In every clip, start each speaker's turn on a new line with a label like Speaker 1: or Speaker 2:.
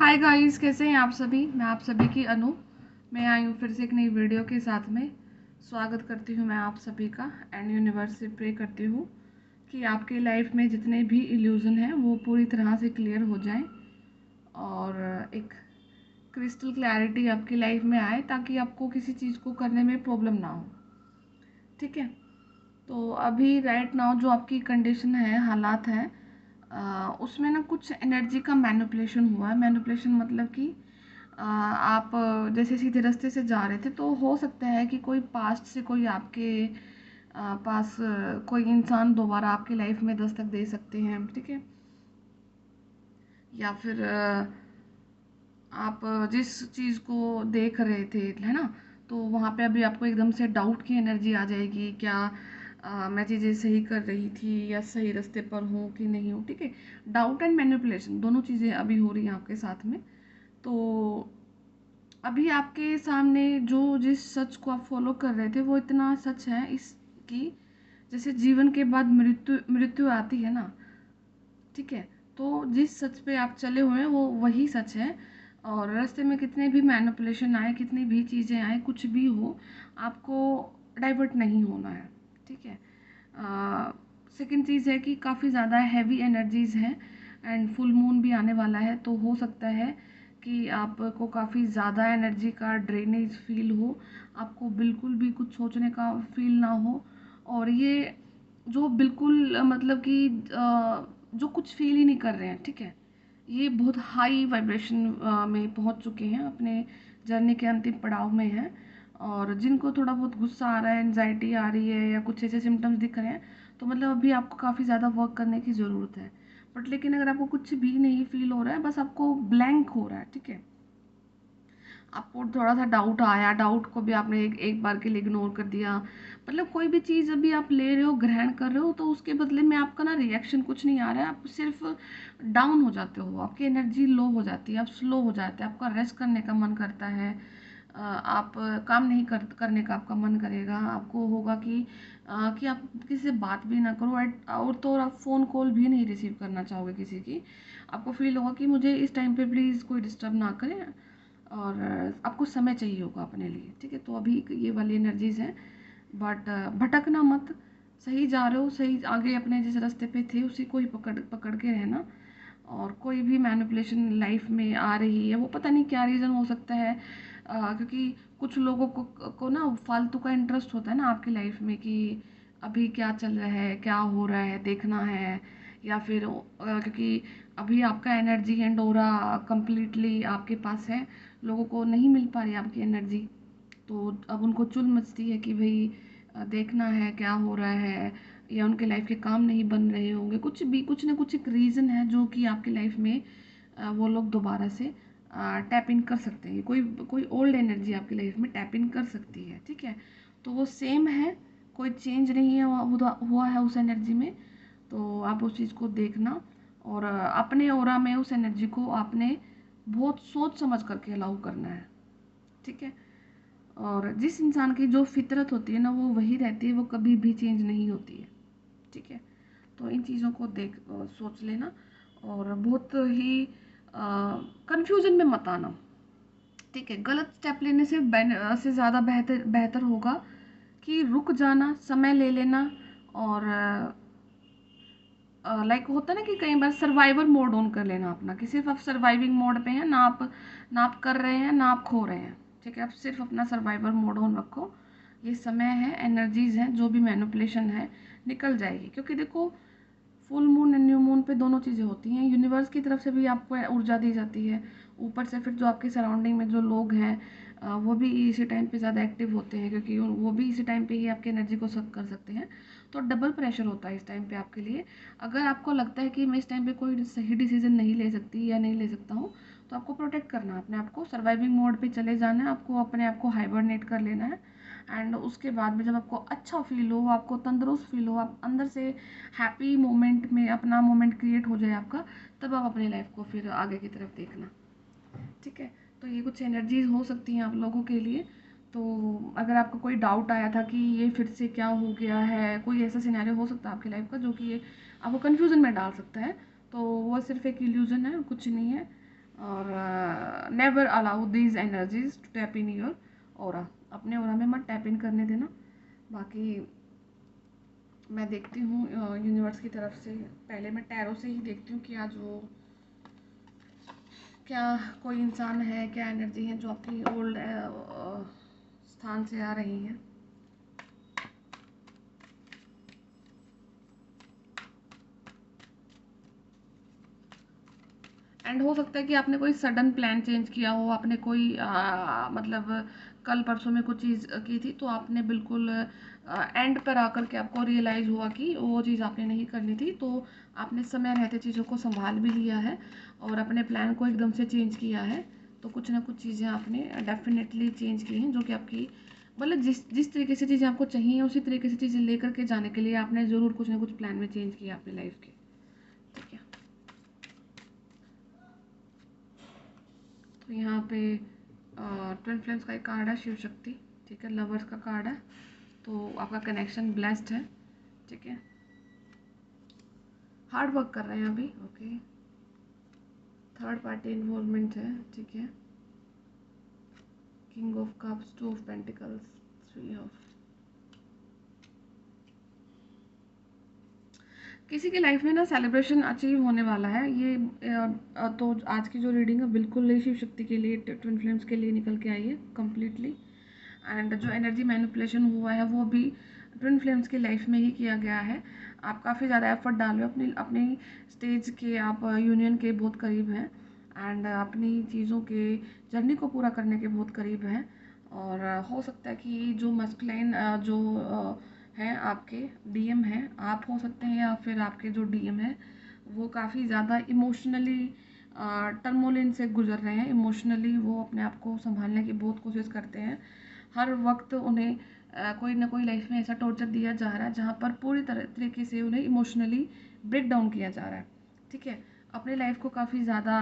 Speaker 1: Hi guys, कैसे हैं आप सभी। मैं आप सभी की अनु। मैं आई हूँ फिर से एक नई वीडियो के साथ में। स्वागत करती हूँ मैं आप सभी का एंड यूनिवर्स से प्रे करती हूँ कि आपकी लाइफ में जितने भी इल्यूज़न हैं वो पूरी तरह से क्लियर हो जाएं और एक क्रिस्टल क्लैरिटी आपकी लाइफ में आए ताकि आपको किसी चीज़ को करने में प्रॉब्लम ना हो। ठीक है, तो अभी राइट नाउ जो आपकी कंडीशन है, हालात हैं, उसमें ना कुछ एनर्जी का मैनिपुलेशन हुआ है। मैनिपुलेशन मतलब कि आप जैसे सीधे रास्ते से जा रहे थे तो हो सकता है कि कोई पास्ट से कोई आपके पास कोई इंसान दोबारा आपकी लाइफ में दस्तक दे सकते हैं। ठीक है, या फिर आप जिस चीज़ को देख रहे थे, है ना, तो वहाँ पे अभी आपको एकदम से डाउट की एनर्जी आ जाएगी। क्या मैं चीज़ें सही कर रही थी या सही रास्ते पर हूँ कि नहीं हूँ। ठीक है, डाउट एंड मैनिपुलेशन दोनों चीज़ें अभी हो रही हैं आपके साथ में। तो अभी आपके सामने जो जिस सच को आप फॉलो कर रहे थे वो इतना सच है इसकी, जैसे जीवन के बाद मृत्यु मृत्यु आती है ना। ठीक है, तो जिस सच पे आप चले हुए हैं वो वही सच है। और रास्ते में कितने भी मैनिपुलेशन आए, कितनी भी चीज़ें आए, कुछ भी हो, आपको डाइवर्ट नहीं होना है। ठीक है, सेकंड चीज़ है कि काफ़ी ज़्यादा हैवी एनर्जीज़ हैं एंड फुल मून भी आने वाला है, तो हो सकता है कि आपको काफ़ी ज़्यादा एनर्जी का ड्रेनेज फील हो, आपको बिल्कुल भी कुछ सोचने का फील ना हो। और ये जो बिल्कुल मतलब कि जो कुछ फील ही नहीं कर रहे हैं, ठीक है, ये बहुत हाई वाइब्रेशन में पहुंच चुके हैं, अपने जर्नी के अंतिम पड़ाव में हैं। और जिनको थोड़ा बहुत गुस्सा आ रहा है, एनजाइटी आ रही है या कुछ ऐसे सिम्टम्स दिख रहे हैं, तो मतलब अभी आपको काफ़ी ज़्यादा वर्क करने की ज़रूरत है। बट लेकिन अगर आपको कुछ भी नहीं फील हो रहा है, बस आपको ब्लैंक हो रहा है, ठीक है, आपको थोड़ा सा डाउट आया, डाउट को भी आपने एक बार के लिए इग्नोर कर दिया, मतलब कोई भी चीज़ अभी आप ले रहे हो, ग्रहण कर रहे हो, तो उसके बदले में आपका ना रिएक्शन कुछ नहीं आ रहा है, आप सिर्फ डाउन हो जाते हो, आपकी एनर्जी लो हो जाती है, आप स्लो हो जाते हैं, आपका रेस्ट करने का मन करता है, आप काम नहीं करने का आपका मन करेगा, आपको होगा कि आप किसी से बात भी ना करो, और तो और आप फ़ोन कॉल भी नहीं रिसीव करना चाहोगे किसी की। आपको फील होगा कि मुझे इस टाइम पे प्लीज़ कोई डिस्टर्ब ना करें, और आपको समय चाहिए होगा अपने लिए। ठीक है, तो अभी ये वाली एनर्जीज हैं, बट भटकना मत। सही जा रहे हो, सही आगे अपने जिस रास्ते पे थे उसी को ही पकड़ पकड़ के रहना। और कोई भी मैनिपुलेशन लाइफ में आ रही है, वो पता नहीं क्या रीज़न हो सकता है, क्योंकि कुछ लोगों को ना फालतू का इंटरेस्ट होता है ना आपकी लाइफ में कि अभी क्या चल रहा है, क्या हो रहा है, देखना है। या फिर क्योंकि अभी आपका एनर्जी एंड ऑरा कंप्लीटली आपके पास है, लोगों को नहीं मिल पा रही आपकी एनर्जी, तो अब उनको चुल मचती है कि भाई देखना है क्या हो रहा है, या उनके लाइफ के काम नहीं बन रहे होंगे, कुछ भी, कुछ ना कुछ एक रीज़न है जो कि आपकी लाइफ में वो लोग दोबारा से टैप इन कर सकते हैं। कोई कोई ओल्ड एनर्जी आपकी लाइफ में टैप इन कर सकती है। ठीक है, तो वो सेम है, कोई चेंज नहीं है हुआ है उस एनर्जी में। तो आप उस चीज़ को देखना, और अपने ओरा में उस एनर्जी को आपने बहुत सोच समझ करके अलाउ करना है। ठीक है, और जिस इंसान की जो फितरत होती है ना वो वही रहती है, वो कभी भी चेंज नहीं होती है। ठीक है, तो इन चीज़ों को सोच लेना, और बहुत ही कंफ्यूजन में मत आना। ठीक है, गलत स्टेप लेने से ज़्यादा बेहतर बेहतर होगा कि रुक जाना, समय ले लेना। और लाइक होता है ना कि कई बार सर्वाइवर मोड ऑन कर लेना अपना, कि सिर्फ आप सर्वाइविंग मोड पे हैं, ना आप कर रहे हैं ना आप खो रहे हैं। ठीक है, आप सिर्फ अपना सर्वाइवर मोड ऑन रखो। ये समय है, एनर्जीज हैं, जो भी मैनिपुलेशन है निकल जाएगी, क्योंकि देखो full moon and new moon पे दोनों चीज़ें होती हैं, यूनिवर्स की तरफ से भी आपको ऊर्जा दी जाती है, ऊपर से फिर जो आपके सराउंडिंग में जो लोग हैं वो भी इसी टाइम पे ज़्यादा एक्टिव होते हैं, क्योंकि वो भी इसी टाइम पे ही आपकी एनर्जी को सक कर सकते हैं। तो डबल प्रेशर होता है इस टाइम पे आपके लिए। अगर आपको लगता है कि मैं इस टाइम पे कोई सही डिसीजन नहीं ले सकती या नहीं ले सकता हूँ, तो आपको प्रोटेक्ट करना है अपने आप को, सर्वाइविंग मोड पे चले जाना है, आपको अपने आप को हाइबरनेट कर लेना है। एंड उसके बाद में जब आपको अच्छा फील हो, आपको तंदुरुस्त फील हो, आप अंदर से हैप्पी मोमेंट में अपना मोमेंट क्रिएट हो जाए आपका, तब आप अपनी लाइफ को फिर आगे की तरफ देखना। ठीक है, तो ये कुछ एनर्जीज हो सकती हैं आप लोगों के लिए। तो अगर आपको कोई डाउट आया था कि ये फिर से क्या हो गया है, कोई ऐसा सिनेरियो हो सकता है आपकी लाइफ का जो कि ये आपको कन्फ्यूज़न में डाल सकता है, तो वो सिर्फ एक इल्यूज़न है, कुछ नहीं है। और never allow these energies to tap in your aura. अपने ऑरा में मत टैप इन करने देना। बाकी मैं देखती हूँ यूनिवर्स की तरफ से, पहले मैं टैरो से ही देखती हूँ कि आज वो क्या कोई इंसान है, क्या एनर्जी है जो आपकी ओल्ड स्थान से आ रही है। एंड हो सकता है कि आपने कोई सडन प्लान चेंज किया हो, आपने कोई मतलब कल परसों में कुछ चीज़ की थी, तो आपने बिल्कुल एंड पर आकर के आपको रियलाइज़ हुआ कि वो चीज़ आपने नहीं करनी थी, तो आपने समय रहते चीज़ों को संभाल भी लिया है और अपने प्लान को एकदम से चेंज किया है। तो कुछ ना कुछ चीज़ें आपने डेफिनेटली चेंज की हैं जो कि आपकी मतलब जिस जिस तरीके से चीज़ें आपको चाहिए उसी तरीके से चीज़ें लेकर के जाने के लिए आपने ज़रूर कुछ ना कुछ प्लान में चेंज किया अपनी लाइफ के। ठीक है, तो यहाँ पे ट्विन फ्लेम्स का एक कार्ड है, शिव शक्ति। ठीक है, लवर्स का कार्ड है, तो आपका कनेक्शन ब्लेस्ड है। ठीक है, हार्ड वर्क कर रहे हैं अभी। ओके, थर्ड पार्टी इन्वॉल्वमेंट है। ठीक है, king of cups, two of pentacles, three of, किसी की लाइफ में ना सेलिब्रेशन अचीव होने वाला है। ये तो आज की जो रीडिंग है बिल्कुल ही शिव शक्ति के लिए, ट्विन फ्लेम्स के लिए निकल के आई है कम्प्लीटली। एंड जो एनर्जी मैनिपुलेशन हुआ है वो भी ट्विन फ्लेम्स की लाइफ में ही किया गया है। आप काफ़ी ज़्यादा एफर्ट डाल रहे हो अपनी अपनी स्टेज के, आप यूनियन के बहुत करीब हैं एंड अपनी चीज़ों के जर्नी को पूरा करने के बहुत करीब हैं। और हो सकता है कि जो मस्कुलाइन जो हैं आपके डीएम हैं, आप हो सकते हैं या फिर आपके जो डीएम हैं वो काफ़ी ज़्यादा इमोशनली टर्मोलिन से गुजर रहे हैं। इमोशनली वो अपने आप को संभालने की बहुत कोशिश करते हैं। हर वक्त उन्हें कोई ना कोई लाइफ में ऐसा टॉर्चर दिया जा रहा है जहाँ पर पूरी तरह तरीके से उन्हें इमोशनली ब्रेक डाउन किया जा रहा है। ठीक है, अपनी लाइफ को काफ़ी ज़्यादा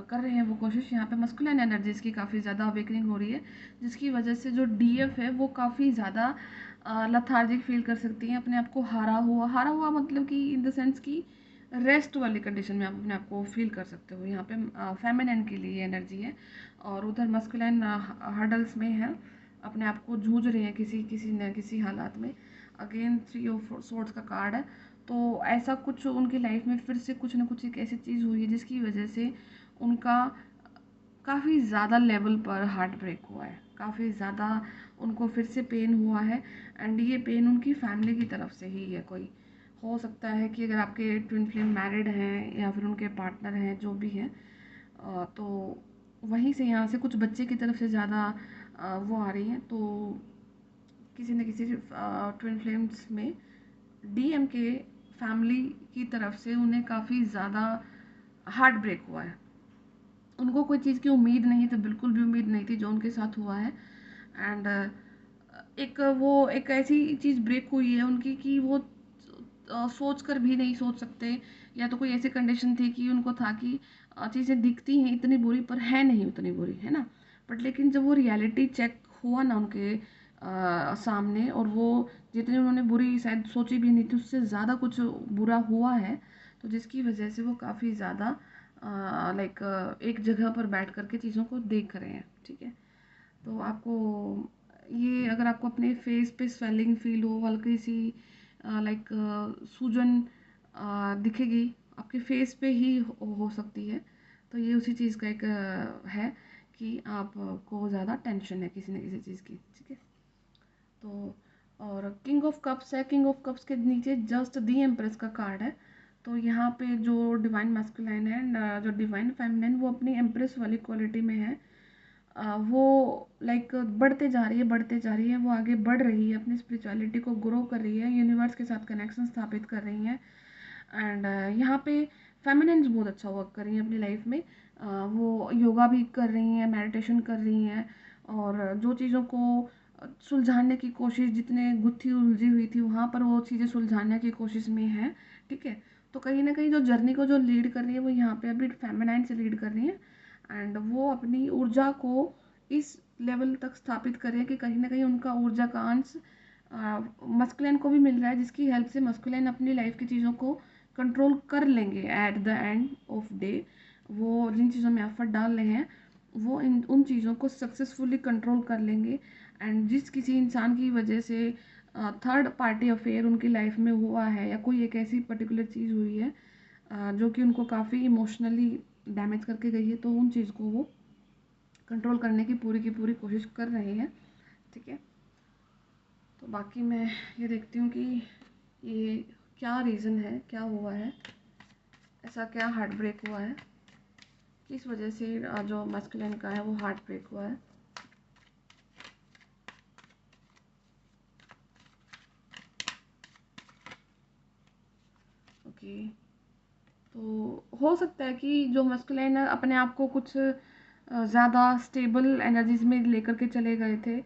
Speaker 1: कर रहे हैं वो कोशिश। यहाँ पे मस्कुलिन एनर्जीज की काफ़ी ज़्यादा अवेकनिंग हो रही है, जिसकी वजह से जो डीएफ है वो काफ़ी ज़्यादा लथार्जिक फील कर सकती हैं, अपने आप को हारा हुआ मतलब कि इन द सेंस कि रेस्ट वाली कंडीशन में आप अपने आप को फील कर सकते हो। यहाँ पे फेमिनिन के लिए एनर्जी है और उधर मस्कुलिन हर्डल्स में है, अपने आप को जूझ रहे हैं किसी किसी न किसी हालात में। अगेन थ्री ऑफ सोर्ड्स का कार्ड है, तो ऐसा कुछ उनकी लाइफ में फिर से कुछ ना कुछ एक ऐसी चीज़ हुई है जिसकी वजह से उनका काफ़ी ज़्यादा लेवल पर हार्ट ब्रेक हुआ है, काफ़ी ज़्यादा उनको फिर से पेन हुआ है। एंड ये पेन उनकी फैमिली की तरफ से ही है। कोई हो सकता है कि अगर आपके ट्विन फ्लेम मैरिड हैं या फिर उनके पार्टनर हैं जो भी हैं, तो वहीं से यहाँ से कुछ बच्चे की तरफ से ज़्यादा वो आ रही हैं। तो किसी न किसी ट्विन फ्लेम्स में डीएम के फैमिली की तरफ से उन्हें काफ़ी ज़्यादा हार्ट ब्रेक हुआ है। उनको कोई चीज़ की उम्मीद नहीं थी, बिल्कुल भी उम्मीद नहीं थी जो उनके साथ हुआ है। एंड एक वो एक ऐसी चीज़ ब्रेक हुई है उनकी कि वो सोच कर भी नहीं सोच सकते, या तो कोई ऐसी कंडीशन थी कि उनको था कि चीज़ें दिखती हैं इतनी बुरी पर है नहीं उतनी बुरी, है ना। बट लेकिन जब वो रियलिटी चेक हुआ ना उनके सामने, और वो जितनी उन्होंने बुरी शायद सोची भी नहीं थी उससे ज़्यादा कुछ बुरा हुआ है, तो जिसकी वजह से वो काफ़ी ज़्यादा लाइक एक जगह पर बैठ कर के चीज़ों को देख रहे हैं। ठीक है, तो आपको ये अगर आपको अपने फेस पे स्वेलिंग फील हो, हल्की सी लाइक सूजन दिखेगी आपके फेस पे ही हो सकती है, तो ये उसी चीज़ का एक है कि आपको ज़्यादा टेंशन है किसी न किसी चीज़ की। ठीक है, तो और किंग ऑफ कप्स है, किंग ऑफ कप्स के नीचे जस्ट दी एम्प्रेस का कार्ड है। तो यहाँ पे जो डिवाइन मैस्कुलाइन है एंड जो डिवाइन फेमिनिन वो अपनी एम्प्रेस वाली क्वालिटी में है। वो लाइक बढ़ते जा रही है, बढ़ते जा रही है, वो आगे बढ़ रही है, अपनी स्पिरिचुअलिटी को ग्रो कर रही है, यूनिवर्स के साथ कनेक्शन स्थापित कर रही हैं। एंड यहाँ पे फेमिनिन्स बहुत अच्छा वर्क कर रही हैं अपनी लाइफ में। वो योगा भी कर रही हैं, मेडिटेशन कर रही हैं, और जो चीज़ों को सुलझाने की कोशिश, जितने गुत्थी उलझी हुई थी वहाँ पर वो चीज़ें सुलझाने की कोशिश में है। ठीक है, तो कहीं ना कहीं जो जर्नी को जो लीड कर रही है वो यहाँ पे अभी फेमिनाइन से लीड कर रही है। एंड वो अपनी ऊर्जा को इस लेवल तक स्थापित कर रहे हैं कि कहीं ना कहीं उनका ऊर्जा का अंश मस्कुलिन को भी मिल रहा है, जिसकी हेल्प से मस्कुलिन अपनी लाइफ की चीज़ों को कंट्रोल कर लेंगे at the end of day. वो जिन चीज़ों में एफर्ट डाल रहे हैं वो उन चीज़ों को सक्सेसफुली कंट्रोल कर लेंगे। एंड जिस किसी इंसान की वजह से थर्ड पार्टी अफेयर उनकी लाइफ में हुआ है या कोई एक ऐसी पर्टिकुलर चीज़ हुई है जो कि उनको काफ़ी इमोशनली डैमेज करके गई है, तो उन चीज़ को वो कंट्रोल करने की पूरी कोशिश कर रहे हैं। ठीक है, तो बाकी मैं ये देखती हूँ कि ये क्या रीज़न है, क्या हुआ है, ऐसा क्या हार्ट ब्रेक हुआ है, किस वजह से जो मस्कुलिन का है वो हार्ट ब्रेक हुआ है। ओके, तो हो सकता है कि जो मस्कुलिन अपने आप को कुछ ज़्यादा स्टेबल एनर्जीज में लेकर के चले गए थे,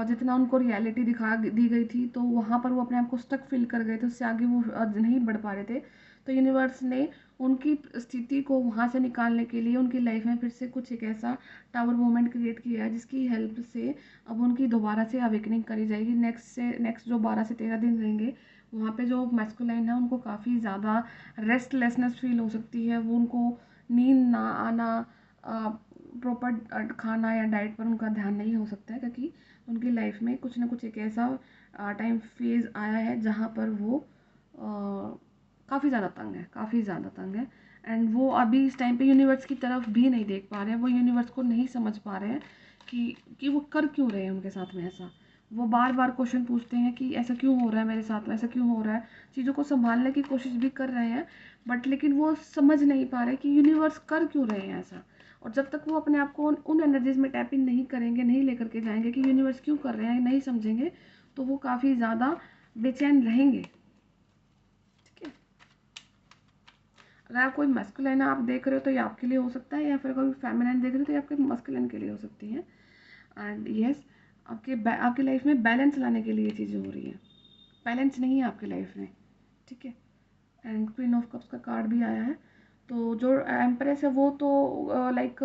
Speaker 1: जितना उनको रियलिटी दिखा दी गई थी, तो वहाँ पर वो अपने आप को स्टक फील कर गए थे, उससे आगे वो नहीं बढ़ पा रहे थे। तो यूनिवर्स ने उनकी स्थिति को वहाँ से निकालने के लिए उनकी लाइफ में फिर से कुछ एक ऐसा टावर मोमेंट क्रिएट किया है जिसकी हेल्प से अब उनकी दोबारा से अवेकनिंग करी जाएगी। नेक्स्ट जो 12 से 13 दिन रहेंगे, वहाँ पे जो मैस्कुलाइन है उनको काफ़ी ज़्यादा रेस्टलेसनेस फील हो सकती है, वो उनको नींद ना आना, प्रॉपर खाना या डाइट पर उनका ध्यान नहीं हो सकता है, क्योंकि उनकी लाइफ में कुछ ना कुछ एक ऐसा टाइम फेज़ आया है जहाँ पर वो काफ़ी ज़्यादा तंग है, काफ़ी ज़्यादा तंग है। एंड वो अभी इस टाइम पे यूनिवर्स की तरफ भी नहीं देख पा रहे हैं, वो यूनिवर्स को नहीं समझ पा रहे हैं कि वो कर क्यों रहे हैं उनके साथ में ऐसा। वो बार बार क्वेश्चन पूछते हैं कि ऐसा क्यों हो रहा है मेरे साथ में, ऐसा क्यों हो रहा है। चीज़ों को संभालने की कोशिश भी कर रहे हैं, बट लेकिन वो समझ नहीं पा रहे कि यूनिवर्स कर क्यों रहे हैं ऐसा। और जब तक वो अपने आप को उन एनर्जीज में टैप इन नहीं करेंगे, नहीं लेकर के जाएंगे कि यूनिवर्स क्यों कर रहे हैं, नहीं समझेंगे, तो वो काफ़ी ज़्यादा बेचैन रहेंगे। ठीक है, अगर आप कोई मस्कुलिन आप देख रहे हो तो ये आपके लिए हो सकता है, या फिर कोई फेमिनिन देख रहे हो तो ये आपके मस्कुलिन के लिए हो सकती है। एंड यस, आपकी लाइफ में बैलेंस लाने के लिए ये चीज़ें हो रही हैं, बैलेंस नहीं है आपकी लाइफ में। ठीक है, एंड क्वीन ऑफ कप्स का कार्ड भी आया है। तो जो एम्प्रेस है वो तो लाइक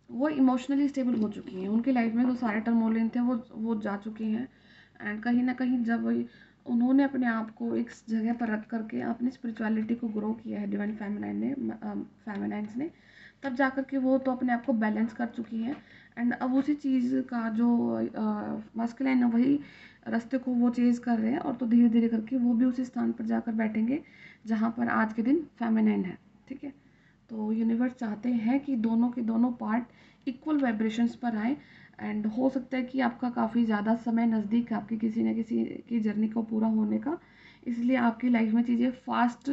Speaker 1: वो इमोशनली स्टेबल हो चुकी हैं, उनकी लाइफ में जो सारे टर्मोलिन थे वो जा चुके हैं। एंड कहीं ना कहीं जब उन्होंने अपने आप को एक जगह पर रख करके अपनी स्पिरिचुअलिटी को ग्रो किया है डिवाइन फेमिनाइन्स ने, तब जा कर के वो तो अपने आप को बैलेंस कर चुकी हैं। एंड अब उसी चीज़ का जो मस्कुलिन है वही रास्ते को वो चेज़ कर रहे हैं, और तो धीरे धीरे करके वो भी उसी स्थान पर जाकर बैठेंगे जहाँ पर आज के दिन फेमिनाइन है। ठीक है, तो यूनिवर्स चाहते हैं कि दोनों के दोनों पार्ट इक्वल वाइब्रेशंस पर आए। एंड हो सकता है कि आपका काफ़ी ज़्यादा समय नज़दीक है आपकी किसी न किसी की जर्नी को पूरा होने का, इसलिए आपकी लाइफ में चीज़ें फास्ट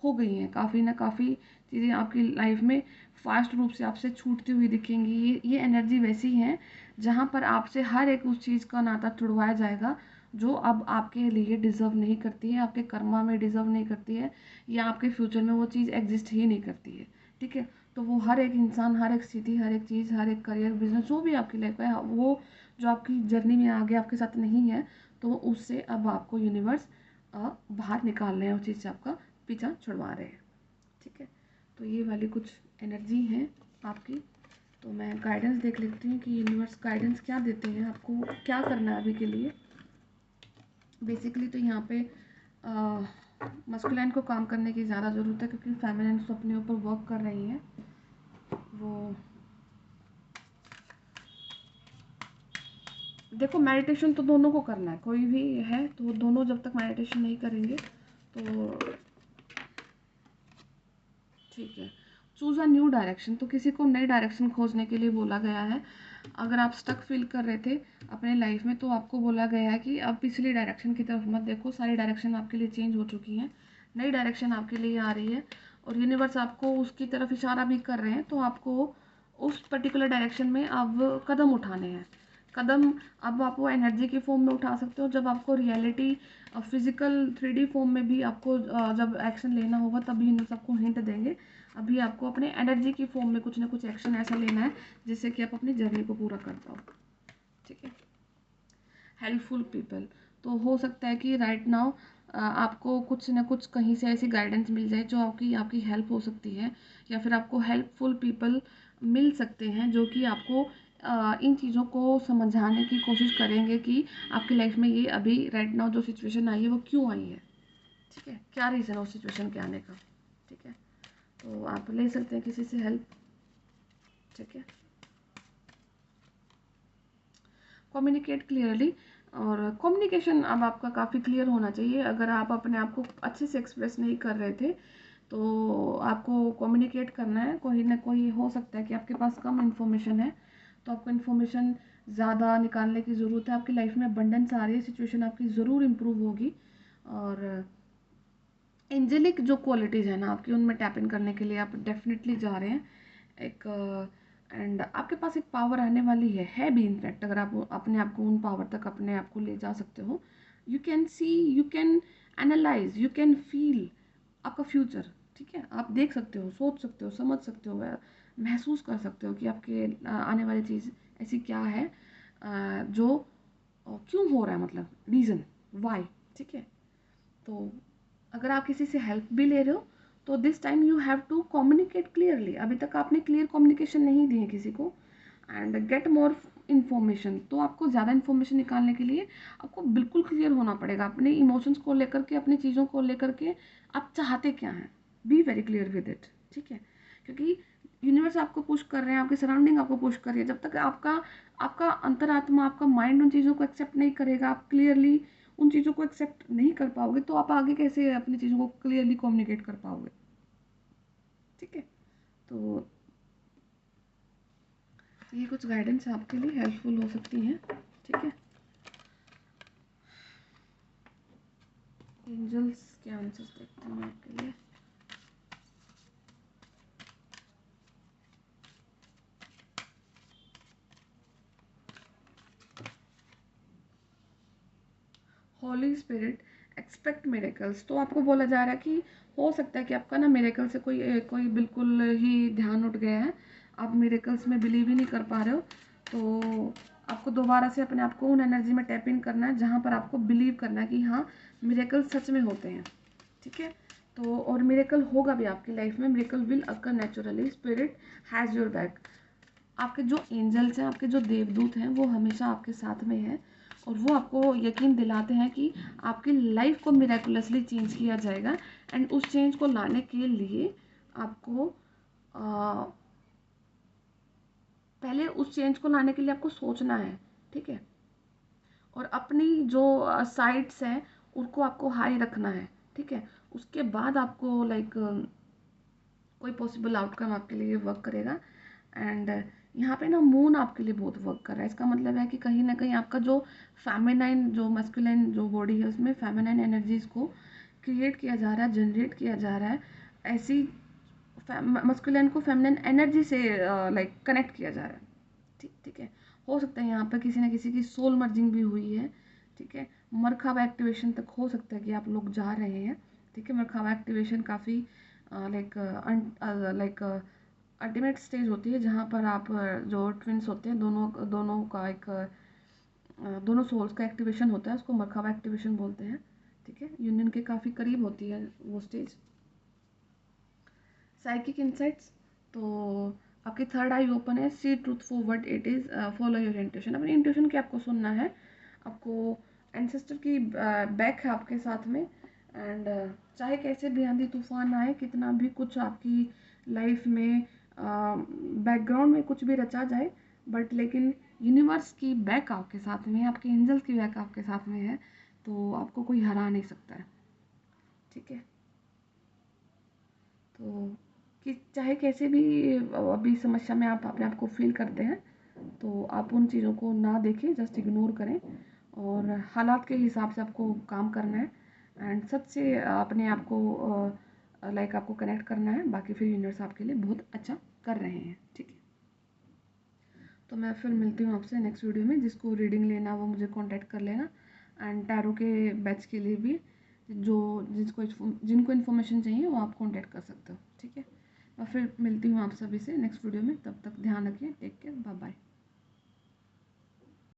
Speaker 1: हो गई हैं, काफ़ी ना काफ़ी चीज़ें आपकी लाइफ में फास्ट रूप से आपसे छूटती हुई दिखेंगी। ये एनर्जी वैसी है जहाँ पर आपसे हर एक उस चीज़ का नाता छुड़वाया जाएगा जो अब आपके लिए डिज़र्व नहीं करती है, आपके कर्मा में डिज़र्व नहीं करती है, या आपके फ्यूचर में वो चीज़ एग्जिस्ट ही नहीं करती है। ठीक है, तो वो हर एक इंसान, हर एक स्थिति, हर एक चीज़, हर एक करियर, बिजनेस, जो भी आपकी लाइफ है, वो जो आपकी जर्नी में आगे आपके साथ नहीं है, तो उससे अब आपको यूनिवर्स बाहर निकाल रहे हैं, उस चीज़ से आपका पीछा छुड़वा रहे हैं। ठीक है, तो ये वाली कुछ एनर्जी है आपकी। तो मैं गाइडेंस देख लेती हूँ कि यूनिवर्स गाइडेंस क्या देते हैं आपको, क्या करना है अभी के लिए। बेसिकली तो यहाँ पे मस्कुलिन को काम करने की ज़्यादा ज़रूरत है, क्योंकि फेमिनिन तो अपने ऊपर वर्क कर रही हैं। वो देखो, मेडिटेशन तो दोनों को करना है, कोई भी है तो दोनों जब तक मेडिटेशन नहीं करेंगे तो ठीक है। चूज़ अ न्यू डायरेक्शन, तो किसी को नई डायरेक्शन खोजने के लिए बोला गया है। अगर आप स्टक फील कर रहे थे अपने लाइफ में तो आपको बोला गया है कि अब पिछली डायरेक्शन की तरफ मत देखो, सारी डायरेक्शन आपके लिए चेंज हो चुकी हैं, नई डायरेक्शन आपके लिए आ रही है, और यूनिवर्स आपको उसकी तरफ इशारा भी कर रहे हैं। तो आपको उस पर्टिकुलर डायरेक्शन में अब कदम उठाने हैं। कदम अब आप वो एनर्जी की फॉर्म में उठा सकते हो, जब आपको रियलिटी फिजिकल 3D फॉर्म में भी आपको जब एक्शन लेना होगा तभी यूनिवर्स आपको हिंट देंगे। अभी आपको अपने एनर्जी की फॉर्म में कुछ ना कुछ एक्शन ऐसा लेना है जिससे कि आप अपनी जर्नी को पूरा कर पाओ। ठीक है, हेल्पफुल पीपल, तो हो सकता है कि राइट नाउ आपको कुछ ना कुछ कहीं से ऐसी गाइडेंस मिल जाए जो आपकी आपकी हेल्प हो सकती है, या फिर आपको हेल्पफुल पीपल मिल सकते हैं जो कि आपको इन चीज़ों को समझाने की कोशिश करेंगे कि आपकी लाइफ में ये अभी राइट नाउ जो सिचुएशन आई है वो क्यों आई है। ठीक है, क्या रीज़न है उस सिचुएशन के आने का। ठीक है, तो आप ले सकते हैं किसी से हेल्प, ठीक है। कम्युनिकेट क्लियरली, और कम्युनिकेशन अब आपका काफ़ी क्लियर होना चाहिए। अगर आप अपने आप को अच्छे से एक्सप्रेस नहीं कर रहे थे तो आपको कम्युनिकेट करना है। कोई ना कोई हो सकता है कि आपके पास कम इन्फॉर्मेशन है, तो आपको इन्फॉर्मेशन ज़्यादा निकालने की ज़रूरत है। आपकी लाइफ में अबंडेंस आ रही है, सिचुएशन आपकी ज़रूर इम्प्रूव होगी, और एंजेलिक जो क्वालिटीज़ है ना आपकी, उनमें टैप इन करने के लिए आप डेफिनेटली जा रहे हैं एक। एंड आपके पास एक पावर आने वाली है भी इनफैक्ट, अगर आप अपने आप को उन पावर तक अपने आप को ले जा सकते हो। You can see, you can analyse, you can feel आपका फ्यूचर, ठीक है। आप देख सकते हो, सोच सकते हो, समझ सकते हो, महसूस कर सकते हो कि आपके आने वाली चीज़ ऐसी क्या है, जो क्यों हो रहा है, मतलब रीज़न वाई, ठीक है। तो अगर आप किसी से हेल्प भी ले रहे हो तो this time you have to communicate clearly. अभी तक आपने क्लियर कम्युनिकेशन नहीं दी है किसी को, एंड गेट मोर इन्फॉर्मेशन। तो आपको ज़्यादा इन्फॉर्मेशन निकालने के लिए आपको बिल्कुल क्लियर होना पड़ेगा अपने इमोशंस को लेकर के, अपनी चीज़ों को लेकर के आप चाहते क्या हैं। Be very clear with it, ठीक है। क्योंकि यूनिवर्स आपको पुश कर रहे हैं, आपके सराउंडिंग आपको पुश कर रही है। जब तक आपका आपका अंतरात्मा, आपका माइंड उन चीज़ों को एक्सेप्ट नहीं करेगा, आप क्लियरली उन चीज़ों को एक्सेप्ट नहीं कर पाओगे, तो आप आगे कैसे अपनी चीज़ों को क्लियरली कम्युनिकेट कर पाओगे, ठीक है। तो ये कुछ गाइडेंस आपके लिए हेल्पफुल हो सकती हैं, ठीक है। एंजल्स के आंसर्स देखते हैं आपके लिए। Holi spirit expect miracles. तो आपको बोला जा रहा है कि हो सकता है कि आपका ना मिरेकल से कोई कोई बिल्कुल ही ध्यान उठ गया है, आप मिरेकल्स में बिलीव ही नहीं कर पा रहे हो। तो आपको दोबारा से अपने आप को उन एनर्जी में टैप इन करना है जहाँ पर आपको बिलीव करना है कि हाँ मिरेकल सच में होते हैं, ठीक है। तो और मिरेकल होगा भी आपकी लाइफ में, miracle will occur naturally, spirit has your back. आपके जो एंजल्स हैं, आपके जो देवदूत हैं, वो हमेशा आपके साथ में हैं, और वो आपको यकीन दिलाते हैं कि आपकी लाइफ को मिराकुलसली चेंज किया जाएगा। एंड उस चेंज को लाने के लिए आपको पहले उस चेंज को लाने के लिए आपको सोचना है, ठीक है। और अपनी जो साइट्स हैं उनको आपको हाई रखना है, ठीक है। उसके बाद आपको लाइक कोई पॉसिबल आउटकम आपके लिए वर्क करेगा। एंड यहाँ पे ना मून आपके लिए बहुत वर्क कर रहा है। इसका मतलब है कि कहीं ना कहीं आपका जो फेमिनाइन, जो मस्कुलिन जो बॉडी है, उसमें फेमिनाइन एनर्जीज को क्रिएट किया जा रहा है, जनरेट किया जा रहा है। ऐसी मस्कुलिन को फेमिनाइन एनर्जी से लाइक कनेक्ट किया जा रहा है, ठीक ठीक है। हो सकता है यहाँ पर किसी न किसी की सोल मर्जिंग भी हुई है, ठीक है। मरखावा एक्टिवेशन तक हो सकता है कि आप लोग जा रहे हैं, ठीक है। मरखावा एक्टिवेशन काफ़ी लाइक लाइक अल्टीमेट स्टेज होती है जहाँ पर आप जो ट्विंस होते हैं, दोनों दोनों का एक दोनों सोल्स का एक्टिवेशन होता है, उसको मरखावा एक्टिवेशन बोलते हैं, ठीक है। यूनियन के काफ़ी करीब होती है वो स्टेज। साइकिक इंसाइट्स, तो आपकी थर्ड आई ओपन है, see truth for what it is, follow your intuition. अपनी इंट्यूशन की आपको सुनना है, आपको एंसेस्टर की बैक है आपके साथ में। एंड चाहे कैसे भी आंधी तूफान आए, कितना भी कुछ आपकी लाइफ में बैकग्राउंड में कुछ भी रचा जाए, बट लेकिन यूनिवर्स की बैक आपके साथ में है, आपके एंजल्स की बैक आपके साथ में है, तो आपको कोई हरा नहीं सकता है, ठीक है। तो कि चाहे कैसे भी अभी समस्या में आप अपने आप को फील करते हैं, तो आप उन चीज़ों को ना देखें, जस्ट इग्नोर करें, और हालात के हिसाब से आपको काम करना है। एंड सच से अपने आप को लाइक आपको कनेक्ट करना है। बाकी फिर यूनिवर्स आपके लिए बहुत अच्छा कर रहे हैं, ठीक है। तो मैं फिर मिलती हूँ आपसे नेक्स्ट वीडियो में। जिसको रीडिंग लेना वो मुझे कांटेक्ट कर लेना। एंड टैरो के बैच के लिए भी जो जिनको इन्फॉर्मेशन चाहिए वो आप कांटेक्ट कर सकते हो, ठीक है। और फिर मिलती हूँ आप सभी से नेक्स्ट वीडियो में। तब तक ध्यान रखिए, टेक केयर, बाय बाय।